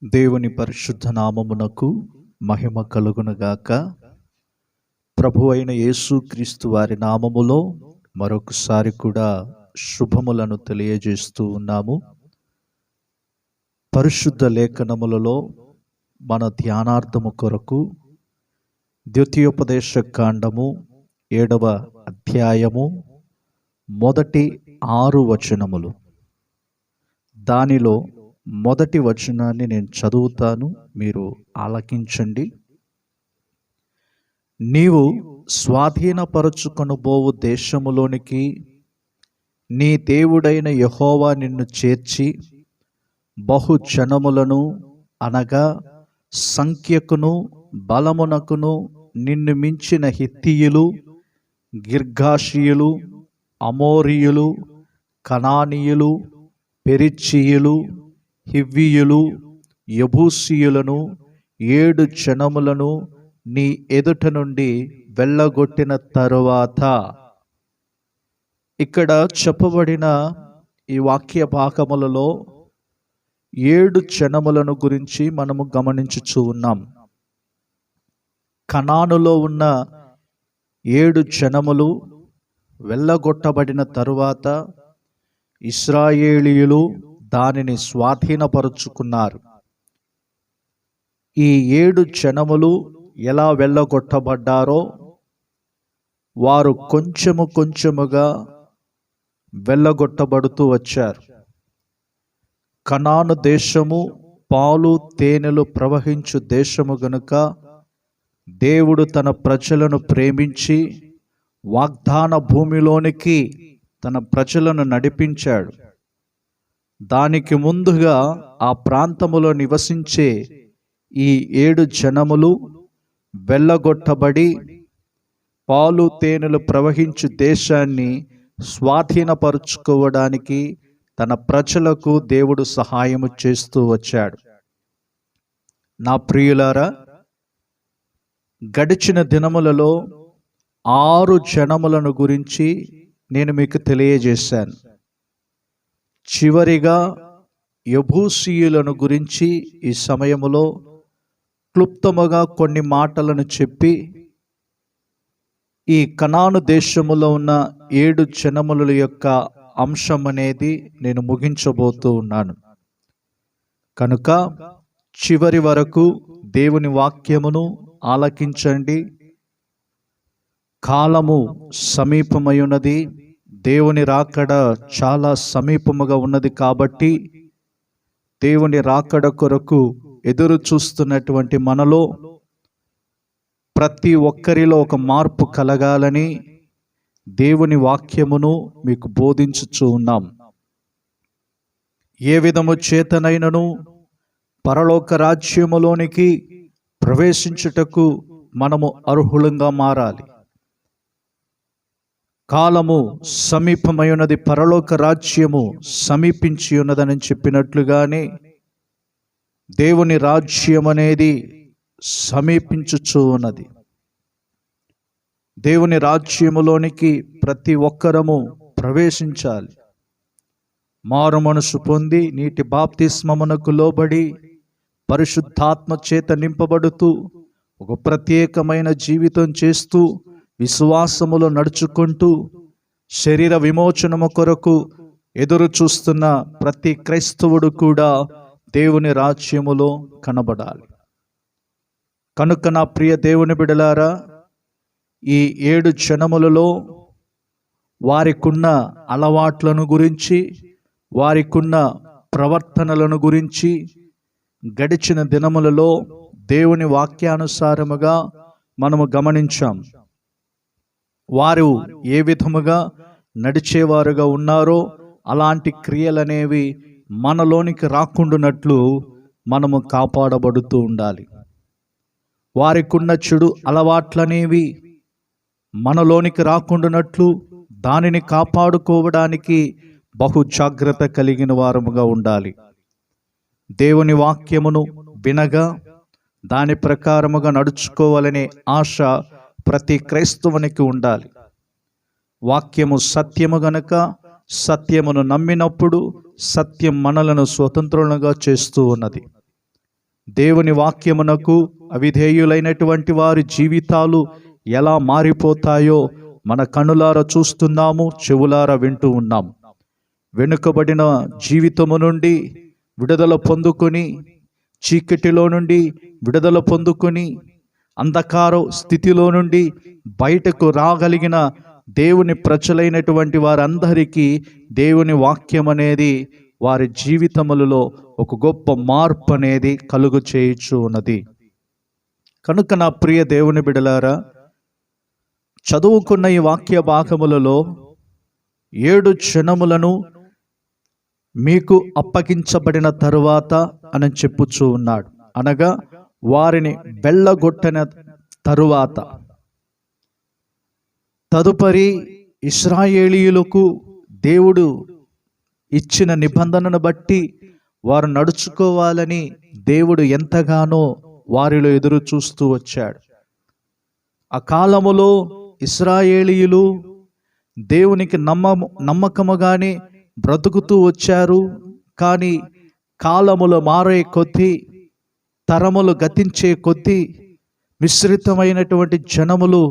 దేవుని పరిశుద్ధ నామమునకు మహిమ కలుగునుగాక. ప్రభు అయిన యేసుక్రీస్తు వారి నామములో మరొకసారి కూడా శుభములను తెలియజేస్తూ ఉన్నాము. పరిశుద్ధ లేఖనములలో మన ధ్యానార్థము కొరకు ద్వితీయోపదేశ కాండము 7వ అధ్యాయము మొదటి 6 వచనములు. దానిలో మొదటి వచనాన్ని నేను చదువుతాను, మీరు ఆలకించండి. నీవు స్వాధీనపరచుకొనబోవు దేశములోనికి నీ దేవుడైన యెహోవా నిన్ను చేర్చి బహుజనములను అనగా సంఖ్యకును బలమునకును నిన్ను మించిన హిత్తీయులు, గిర్గాషీయులు, అమోరీయులు, కనానీయులు, పెరిచ్చీయులు, హివ్వీయులు, యెబూసీయులను 7 జనములను నీ ఎదుట నుండి వెళ్ళగొట్టిన తరువాత. ఇక్కడ చెప్పబడిన ఈ వాక్య భాగములలో 7 జనములను గురించి మనము గమనించుచూ ఉన్నాం. కనానులో ఉన్న 7 జనములు వెళ్ళగొట్టబడిన తరువాత ఇశ్రాయేలీయులు దానిని స్వాధీనపరుచుకున్నారు. ఈ 7 జనములు ఎలా వెళ్ళగొట్టబడ్డారో వారు కొంచెము కొంచెముగా వెళ్ళగొట్టబడుతూ వచ్చారు. కనాను దేశము పాలు తేనెలు ప్రవహించు దేశము గనుక దేవుడు తన ప్రజలను ప్రేమించి వాగ్దాన భూమిలోనికి తన ప్రజలను నడిపించాడు. దానికి ముందుగా ఆ ప్రాంతములో నివసించే ఈ 7 జనములు వెళ్ళగొట్టబడి పాలు తేనెలు ప్రవహించు దేశాన్ని స్వాధీనపరుచుకోవడానికి తన ప్రజలకు దేవుడు సహాయము చేస్తూ వచ్చాడు. నా ప్రియులారా, గడిచిన దినములలో 6 జనములను గురించి నేను మీకు తెలియజేశాను. చివరిగా యెబూసీయులను గురించి ఈ సమయములో క్లుప్తముగా కొన్ని మాటలను చెప్పి ఈ కనాను దేశములో ఉన్న 7 జనముల యొక్క అంశం అనేది నేను ముగించబోతూ ఉన్నాను. కనుక చివరి వరకు దేవుని వాక్యమును ఆలకించండి. కాలము సమీపమై దేవుని రాకడ చాలా సమీపముగా ఉన్నది కాబట్టి దేవుని రాకడ కొరకు ఎదురు చూస్తున్నటువంటి మనలో ప్రతి ఒక్కరిలో ఒక మార్పు కలగాలని దేవుని వాక్యమును మీకు బోధించుచూ ఉన్నాం. ఏ విధము చేతనైనను పరలోక రాజ్యములోనికి ప్రవేశించుటకు మనము అర్హులంగా మారాలి. కాలము సమీపమై ఉన్నది, పరలోక రాజ్యము సమీపించి ఉన్నదని చెప్పినట్లుగానే దేవుని రాజ్యం అనేది సమీపించుచూ ఉన్నది. దేవుని రాజ్యములోనికి ప్రతి ఒక్కరము ప్రవేశించాలి. మారు మనసు పొంది నీటి బాప్తిస్మమునకు లోబడి పరిశుద్ధాత్మ చేత నింపబడుతూ ఒక ప్రత్యేకమైన జీవితం చేస్తూ విశ్వాసములో నడుచుకుంటూ శరీర విమోచనము కొరకు ఎదురు చూస్తున్న ప్రతి క్రైస్తవుడు కూడా దేవుని రాజ్యములో కనబడాలి. కనుక నా ప్రియ దేవుని బిడలారా, ఈ 7 జనములలో వారికున్న అలవాట్లను గురించి, వారికున్న ప్రవర్తనలను గురించి గడిచిన దినములలో దేవుని వాక్యానుసారముగా మనము గమనించాం. వారు ఏ విధముగా నడిచేవారుగా ఉన్నారో అలాంటి క్రియలనేవి మనలోనికి రాకుండానట్లు మనము కాపాడబడుతూ ఉండాలి. వారికున్న చెడు అలవాట్లనేవి మనలోనికి రాకుండానట్లు దానిని కాపాడుకోవడానికి బహు జాగ్రత్త కలిగిన వారముగా ఉండాలి. దేవుని వాక్యమును వినగా దాని ప్రకారముగా నడుచుకోవాలనే ఆశ ప్రతి క్రైస్తవునికి ఉండాలి. వాక్యము సత్యము గనుక సత్యమును నమ్మినప్పుడు సత్యం మనలను స్వతంత్రులుగా చేస్తూ ఉన్నది. దేవుని వాక్యమునకు అవిధేయులైనటువంటి వారి జీవితాలు ఎలా మారిపోతాయో మన కనులారా చూస్తున్నాము, చెవులారా వింటూ ఉన్నాం. వెనుకబడిన జీవితము నుండి విడుదల పొందుకొని, చీకటిలో నుండి విడుదల పొందుకొని, అంధకార స్థితిలో నుండి బయటకు రాగలిగిన దేవుని ప్రజలైనటువంటి వారందరికీ దేవుని వాక్యం అనేది వారి జీవితములలో ఒక గొప్ప మార్పు అనేది కలుగు చేయుచు ఉన్నది. కనుక నా ప్రియ దేవుని బిడలారా, చదువుకున్న ఈ వాక్య భాగములలో 7 క్షణములను మీకు అప్పగించబడిన తరువాత అని చెప్పుచూ ఉన్నాడు. అనగా వారిని వెళ్ళగొట్టిన తరువాత తదుపరి ఇశ్రాయేలీయులకు దేవుడు ఇచ్చిన నిబంధనను బట్టి వారు నడుచుకోవాలని దేవుడు ఎంతగానో వారిలో ఎదురు చూస్తూ వచ్చాడు. ఆ కాలములో ఇశ్రాయేలీయులు దేవునికి నమ్మకముగానే బ్రతుకుతూ వచ్చారు. కానీ కాలములు మారే కొద్దీ, తరములు గతించే కొద్దీ మిశ్రితమైనటువంటి జనములు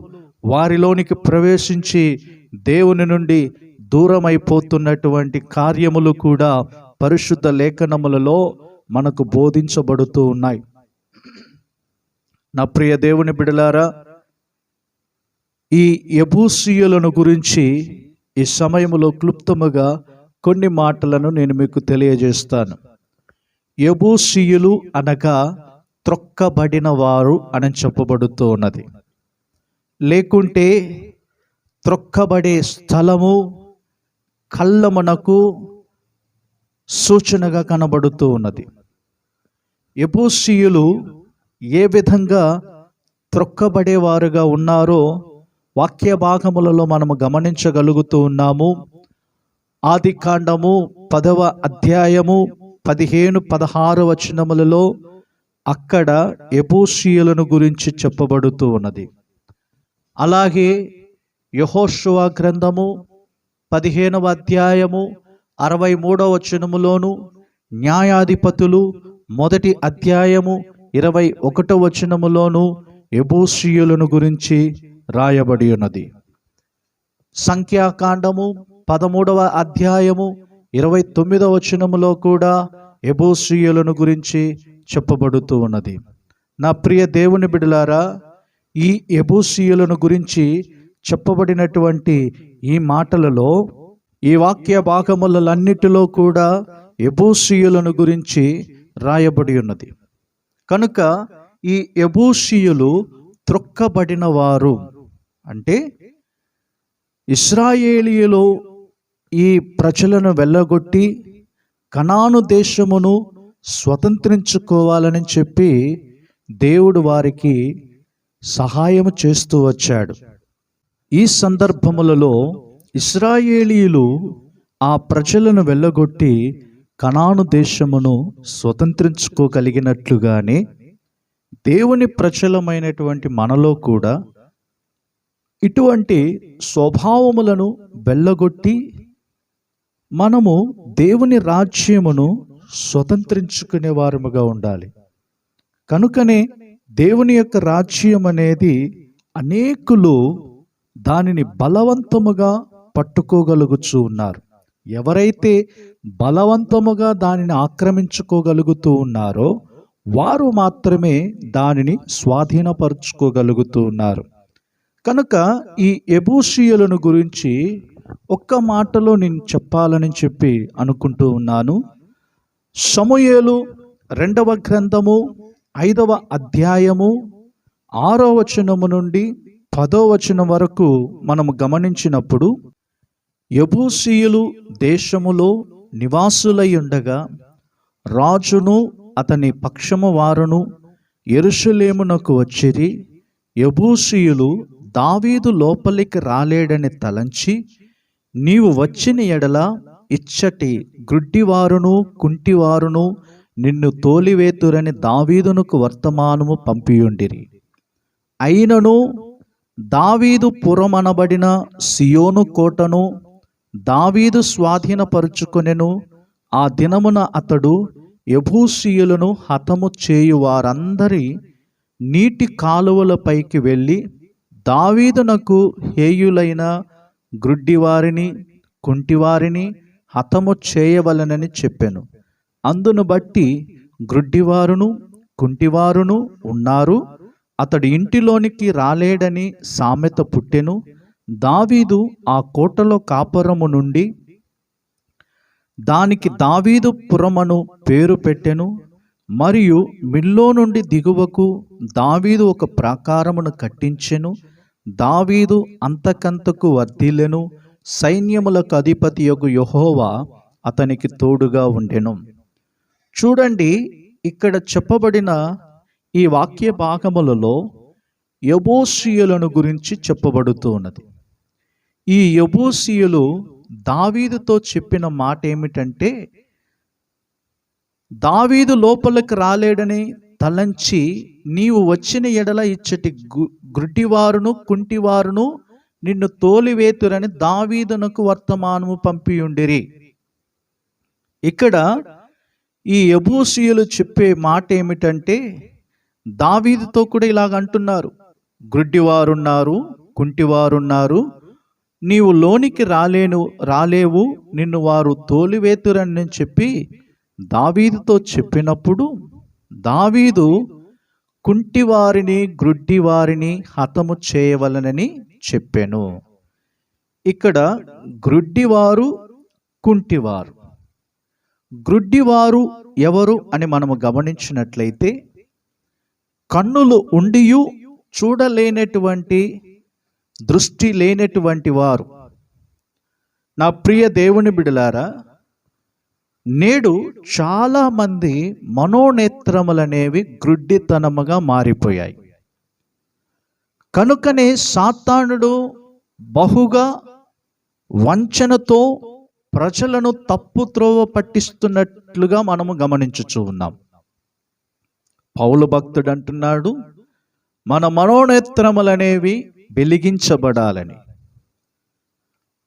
వారిలోనికి ప్రవేశించి దేవుని నుండి దూరమైపోతున్నటువంటి కార్యములు కూడా పరిశుద్ధ లేఖనములలో మనకు బోధించబడుతూ ఉన్నాయి. నా ప్రియ దేవుని బిడలారా, ఈ యెబూసీయులను గురించి ఈ సమయములో క్లుప్తముగా కొన్ని మాటలను నేను మీకు తెలియజేస్తాను. యెబూసీయులు అనగా త్రొక్కబడిన వారు అని చెప్పబడుతూ ఉన్నది. లేకుంటే త్రొక్కబడే స్థలము కళ్ళమునకు సూచనగా కనబడుతూ ఉన్నది. యెబూసీయులు ఏ విధంగా త్రొక్కబడేవారుగా ఉన్నారో వాక్య భాగములలో మనము గమనించగలుగుతూ ఉన్నాము. ఆదికాండము 10వ అధ్యాయము 15-16 వచనములలో అక్కడ యెబూసీయులను గురించి చెప్పబడుతూ ఉన్నది. అలాగే యెహోషువ గ్రంథము 15వ అధ్యాయము 63వ వచనములోను, న్యాయాధిపతులు 1వ అధ్యాయము 21వ వచనములోను యెబూసీయులను గురించి రాయబడి ఉన్నది. సంఖ్యాకాండము 13వ అధ్యాయము 29వ వచనములో కూడా యెబూసీయులను గురించి చెప్పబడుతూ ఉన్నది. నా ప్రియ దేవుని బిడలారా, ఈ యెబూసీయులను గురించి చెప్పబడినటువంటి ఈ మాటలలో, ఈ వాక్య భాగములన్నిటిలో కూడా యెబూసీయులను గురించి రాయబడి ఉన్నది. కనుక ఈ యెబూసీయులు త్రొక్కబడిన వారు అంటే ఇశ్రాయేలీయులు ఈ ప్రజలను వెళ్ళగొట్టి కనాను దేశమును స్వతంత్రించుకోవాలని చెప్పి దేవుడు వారికి సహాయం చేస్తూ వచ్చాడు. ఈ సందర్భములలో ఇశ్రాయేలీయులు ఆ ప్రజలను వెళ్ళగొట్టి కనాను దేశమును స్వతంత్రించుకోగలిగినట్లుగానే దేవుని ప్రజలమైనటువంటి మనలో కూడా ఇటువంటి స్వభావములను వెళ్ళగొట్టి మనము దేవుని రాజ్యమును స్వతంత్రించుకునే వారముగా ఉండాలి. కనుకనే దేవుని యొక్క రాజ్యం అనేది అనేకులు దానిని బలవంతముగా పట్టుకోగలుగుతూ ఉన్నారు. ఎవరైతే బలవంతముగా దానిని ఆక్రమించుకోగలుగుతూ ఉన్నారో వారు మాత్రమే దానిని స్వాధీనపరుచుకోగలుగుతూ ఉన్నారు. కనుక ఈ యెబూసీయులను గురించి ఒక్క మాటలో నేను చెప్పాలని చెప్పి అనుకుంటూ ఉన్నాను. సమూయేలు 2వ గ్రంథము 5వ అధ్యాయము 6వ వచనము నుండి 10వ వచనం వరకు మనము గమనించినప్పుడు, యెబూసీయులు దేశములో నివాసులై ఉండగా రాజును అతని పక్షము వారును యెరూషలేమునకు వచ్చిరి. యెబూసీయులు దావీదు లోపలికి రాలేడని తలంచి, నీవు వచ్చిన ఎడల ఇచ్చటి గ్రుడ్డివారును కుంటివారును నిన్ను తోలివేతురని దావీదునకు వర్తమానము పంపియుండిరి. అయినను దావీదు పురమనబడిన సియోను కోటను దావీదు స్వాధీనపరుచుకొనెను. ఆ దినమున అతడు యెబూసీయులను హతము చేయు వారందరి నీటి కాలువలపైకి వెళ్ళి దావీదునకు హేయులైన గ్రుడ్డివారిని కుంటివారిని హతము చేయవలెనని చెప్పెను. అందును బట్టి గ్రుడ్డివారును కుంటివారును ఉన్నారు. అతడు ఇంటిలోనికి రాలేడని సామెత పుట్టెను. దావీదు ఆ కోటలో కాపురము నుండి దానికి దావీదు పురమను పేరు పెట్టెను. మరియు మిల్లో నుండి దిగువకు దావీదు ఒక ప్రాకారమును కట్టించెను. దావీదు అంతకంతకు వర్ధిల్లెను. సైన్యములకు అధిపతియగు యెహోవా అతనికి తోడుగా ఉండెను. చూడండి, ఇక్కడ చెప్పబడిన ఈ వాక్య భాగములలో యెబూసీయులను గురించి చెప్పబడుతూ ఉన్నది. ఈ యెబూసీయులు దావీదుతో చెప్పిన మాట ఏమిటంటే, దావీదు లోపలికి రాలేడని తలంచి నీవు వచ్చిన ఎడల ఇచ్చటి గ్రుడ్డివారును కుంటివారును నిన్ను తోలివేతురని దావీదునకు వర్తమానము పంపియుండిరి. ఇక్కడ ఈ యెబూసీయులు చెప్పే మాట ఏమిటంటే, దావీదుతో కూడా ఇలాగ అంటున్నారు, గ్రుడ్డివారున్నారు, కుంటివారున్నారు, నీవు లోనికి రాలేవు, నిన్ను వారు తోలివేతురని చెప్పి దావీదుతో చెప్పినప్పుడు దావీదు కుంటివారిని గ్రుడ్డివారిని హతము చేయవలనని చెప్పాను. ఇక్కడ గ్రుడ్డివారు కుంటివారు. గ్రుడ్డివారు ఎవరు అని మనము గమనించినట్లయితే, కన్నులు ఉండియు చూడలేనటువంటి దృష్టి లేనటువంటి వారు. నా ప్రియ దేవుని బిడ్డలారా, నేడు చాలామంది మనోనేత్రములనేవి గ్రుడ్డితనముగా మారిపోయాయి. కనుకనే సాతానుడు బహుగా వంచనతో ప్రజలను తప్పు త్రోవ పట్టిస్తున్నట్లుగా మనము గమనించుచూ ఉన్నాం. పౌలు భక్తుడు అంటున్నాడు, మన మనోనేత్రములనేవి వెలిగించబడాలని.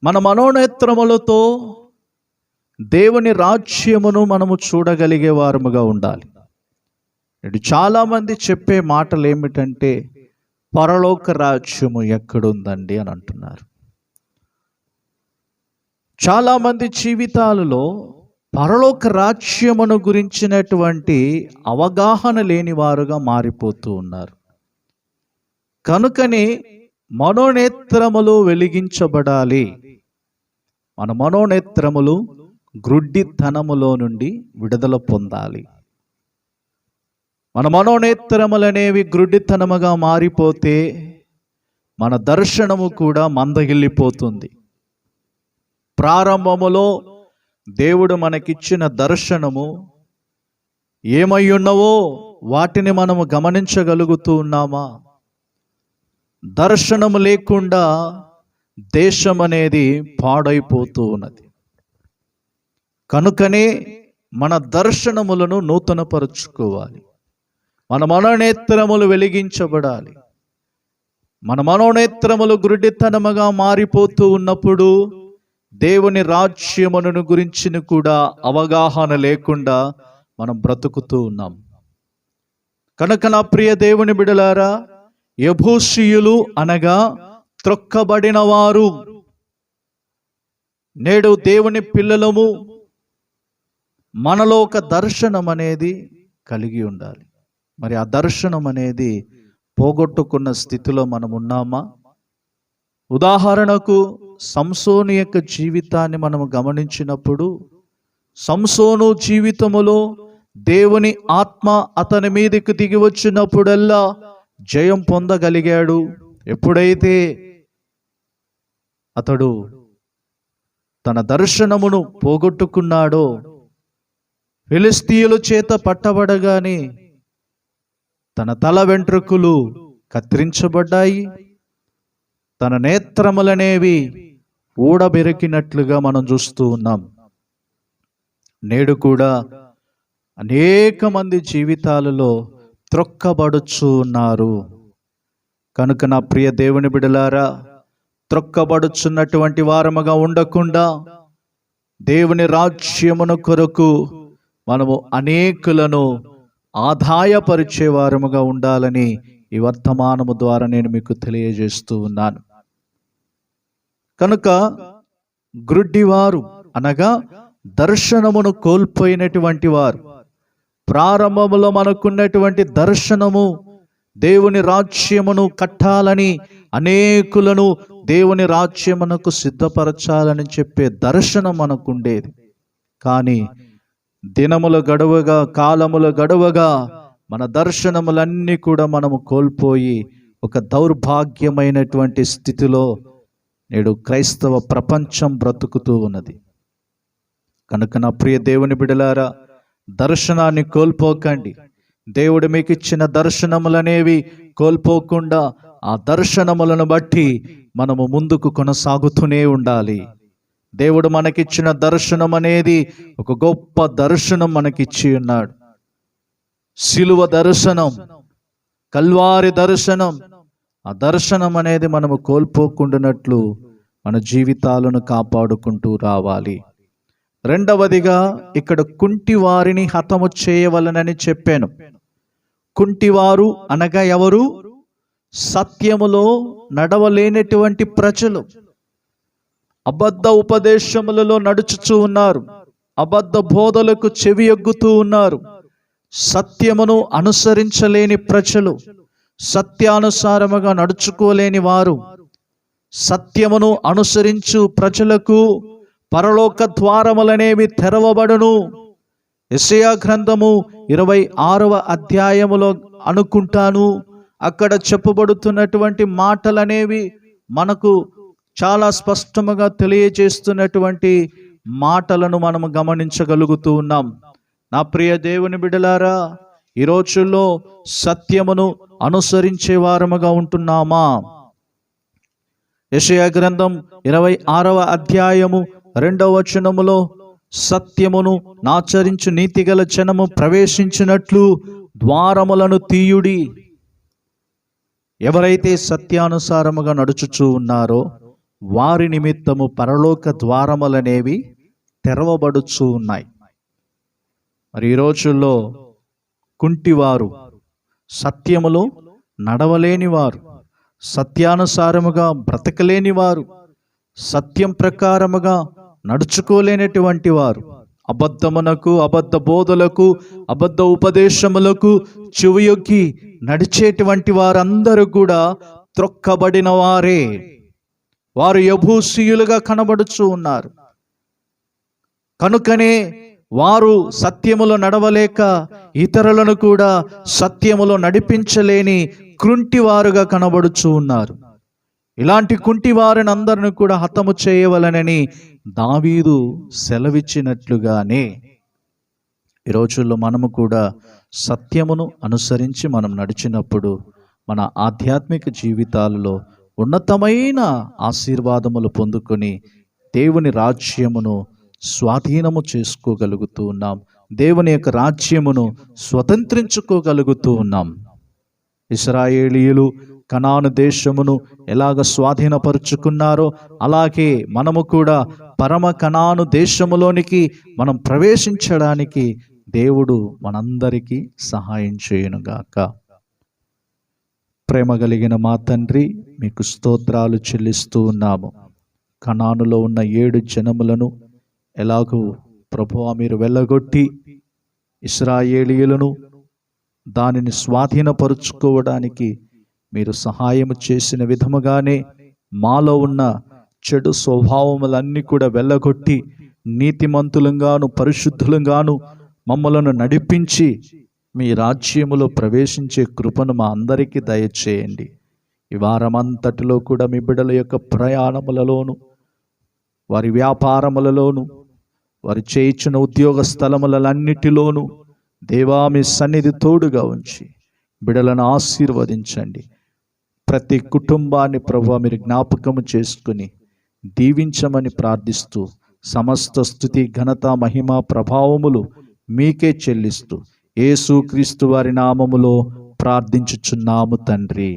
మన మనోనేత్రములతో దేవుని రాజ్యమును మనము చూడగలిగే వారముగా ఉండాలి. ఇప్పుడు చాలామంది చెప్పే మాటలు ఏమిటంటే, పరలోక రాజ్యము ఎక్కడుందండి అని అంటున్నారు. చాలామంది జీవితాలలో పరలోక రాజ్యమును గురించినటువంటి అవగాహన లేని వారుగా మారిపోతూ ఉన్నారు. కనుకనే మనోనేత్రములు వెలిగించబడాలి. మన మనోనేత్రములు గ్రుడ్డితనములో నుండి విడుదల పొందాలి. మన మనోనేత్రములనేవి గ్రుడ్డితనముగా మారిపోతే మన దర్శనము కూడా మందగిల్లిపోతుంది. ప్రారంభములో దేవుడు మనకిచ్చిన దర్శనము ఏమై ఉన్నవో వాటిని మనము గమనించగలుగుతూ ఉన్నామా? దర్శనము లేకుండా దేశం అనేది పాడైపోతూ ఉన్నది. కనుకనే మన దర్శనములను నూతనపరుచుకోవాలి. మన మనోనేత్రములు వెలిగించబడాలి. మన మనోనేత్రములు గురుడితనముగా మారిపోతూ ఉన్నప్పుడు దేవుని రాజ్యమును గురించి కూడా అవగాహన లేకుండా మనం బ్రతుకుతూ ఉన్నాం. కనుక నా ప్రియ దేవుని బిడ్డలారా, యెబూసీయులు అనగా త్రొక్కబడిన వారు. నేడు దేవుని పిల్లలము మనలో ఒక దర్శనం అనేది కలిగి ఉండాలి. మరి ఆ దర్శనం అనేది పోగొట్టుకున్న స్థితిలో మనం ఉన్నామా? ఉదాహరణకు సంసోను యొక్క జీవితాన్ని మనం గమనించినప్పుడు, సంసోను జీవితములో దేవుని ఆత్మ అతని మీదకి దిగి వచ్చినప్పుడల్లా జయం పొందగలిగాడు. ఎప్పుడైతే అతడు తన దర్శనమును పోగొట్టుకున్నాడో, ఫిలిష్తీయుల చేత పట్టబడగానే తన తల వెంట్రుకలు కత్తిరించబడ్డాయి. తన నేత్రములనేవి ఊడబెరికినట్లుగా మనం చూస్తూ ఉన్నాం. నేడు కూడా అనేక మంది జీవితాలలో త్రొక్కబడుచు ఉన్నారు. కనుక నా ప్రియ దేవుని బిడ్డలారా, త్రొక్కబడుచున్నటువంటి వారముగా ఉండకుండా దేవుని రాజ్యమును కొరకు మనము అనేకులను ఆదాయపరిచే వారముగా ఉండాలని ఈ వర్తమానము ద్వారా నేను మీకు తెలియజేస్తూ ఉన్నాను. కనుక గ్రుడ్డివారు అనగా దర్శనమును కోల్పోయినటువంటి వారు, ప్రారంభములో మనకున్నటువంటి దర్శనము దేవుని రాజ్యమును కట్టాలని, అనేకులను దేవుని రాజ్యమునకు సిద్ధపరచాలని చెప్పే దర్శనం మనకుండేది. కానీ దినముల గడువగా, కాలముల గడువగా మన దర్శనములన్నీ కూడా మనము కోల్పోయి ఒక దౌర్భాగ్యమైనటువంటి స్థితిలో నేడు క్రైస్తవ ప్రపంచం బ్రతుకుతూ ఉన్నది. కనుక నా ప్రియ దేవుని బిడ్డలారా, దర్శనాన్ని కోల్పోకండి. దేవుడు మీకు ఇచ్చిన దర్శనములనేవి కోల్పోకుండా ఆ దర్శనములను బట్టి మనము ముందుకు కొనసాగుతూనే ఉండాలి. దేవుడు మనకిచ్చిన దర్శనం అనేది ఒక గొప్ప దర్శనం మనకిచ్చి ఉన్నాడు. సిలువ దర్శనం, కల్వారి దర్శనం. ఆ దర్శనం అనేది మనము కోల్పోకుండానట్లు మన జీవితాలను కాపాడుకుంటూ రావాలి. రెండవదిగా ఇక్కడ కుంటివారిని హతము చేయవలనని చెప్పాను. కుంటివారు అనగా ఎవరు? సత్యములో నడవలేనటువంటి ప్రజలు, అబద్ధ ఉపదేశములలో నడుచుచూ ఉన్నారు, అబద్ధ బోధలకు చెవి ఎగ్గుతూ ఉన్నారు, సత్యమును అనుసరించలేని ప్రజలు, సత్యానుసారముగా నడుచుకోలేని వారు. సత్యమును అనుసరించు ప్రజలకు పరలోక ద్వారములనేవి తెరవబడును. యెషయా గ్రంథము 26వ అధ్యాయములో అనుకుంటాను, అక్కడ చెప్పబడుతున్నటువంటి మాటలనేవి మనకు చాలా స్పష్టముగా తెలియజేస్తున్నటువంటి మాటలను మనము గమనించగలుగుతూ ఉన్నాం. నా ప్రియ దేవుని బిడ్డలారా, ఈ రోజుల్లో సత్యమును అనుసరించే వారముగా ఉంటున్నామా? యెషయా గ్రంథం 26వ అధ్యాయము 2వ వచనములో, సత్యమును నాచరించు నీతిగల జనము ప్రవేశించినట్లు ద్వారములను తీయుడి. ఎవరైతే సత్యానుసారముగా నడుచుచూ ఉన్నారో వారి నిమిత్తము పరలోక ద్వారములనేవి తెరవబడుచూ ఉన్నాయి. మరి ఈ రోజుల్లో కుంటివారు, సత్యములో నడవలేని వారు, సత్యానుసారముగా బ్రతకలేని వారు, సత్యం ప్రకారముగా నడుచుకోలేనటువంటి వారు, అబద్ధమునకు, అబద్ధ బోధలకు, అబద్ధ ఉపదేశములకు చెవియొగ్గి నడిచేటువంటి వారందరూ కూడా త్రొక్కబడిన వారే. వారు యెబూసీయులుగా కనబడుచూ ఉన్నారు. కనుకనే వారు సత్యములో నడవలేక ఇతరులను కూడా సత్యములో నడిపించలేని కుంటివారుగా కనబడుచూ ఉన్నారు. ఇలాంటి కుంటివారిని అందరిని కూడా హతము చేయవలనని దావీదు సెలవిచ్చినట్లుగానే ఈ రోజుల్లో మనము కూడా సత్యమును అనుసరించి మనం నడిచినప్పుడు మన ఆధ్యాత్మిక జీవితాలలో ఉన్నతమైన ఆశీర్వాదములు పొందుకొని దేవుని రాజ్యమును స్వాధీనము చేసుకోగలుగుతూ ఉన్నాం. దేవుని యొక్క రాజ్యమును స్వతంత్రించుకోగలుగుతూ ఉన్నాం. ఇశ్రాయేలీయులు కనాను దేశమును ఎలాగ స్వాధీనపరుచుకున్నారో అలాగే మనము కూడా పరమ కనాను దేశములోనికి మనం ప్రవేశించడానికి దేవుడు మనందరికీ సహాయం చేయునుగాక. ప్రేమ కలిగిన మా తండ్రి, మీకు స్తోత్రాలు చెల్లిస్తూ ఉన్నాము. కనానులో ఉన్న 7 జనములను ఎలాగూ ప్రభువా మీరు వెళ్ళగొట్టి ఇశ్రాయేలీయులను దానిని స్వాధీనపరుచుకోవడానికి మీరు సహాయము చేసిన విధముగానే మాలో ఉన్న చెడు స్వభావములన్నీ కూడా వెళ్ళగొట్టి నీతిమంతులంగాను పరిశుద్ధులంగాను మమ్మలను నడిపించి మీ రాజ్యములో ప్రవేశించే కృపను మా అందరికీ దయచేయండి. ఈ వారమంతటిలో కూడా మీ బిడ్డల యొక్క ప్రయాణములలోను, వారి వ్యాపారములలోను, వారి చేయించిన ఉద్యోగ స్థలములన్నిటిలోనూ దేవా మీ సన్నిధి తోడుగా ఉంచి బిడ్డలను ఆశీర్వదించండి. ప్రతి కుటుంబాన్ని ప్రభువా మీరు జ్ఞాపకము చేసుకుని దీవించమని ప్రార్థిస్తూ సమస్త స్తుతి ఘనత మహిమ ప్రభావములు మీకే చెల్లిస్తూ యేసుక్రీస్తు వారి నామములో ప్రార్థించుచున్నాము తండ్రి.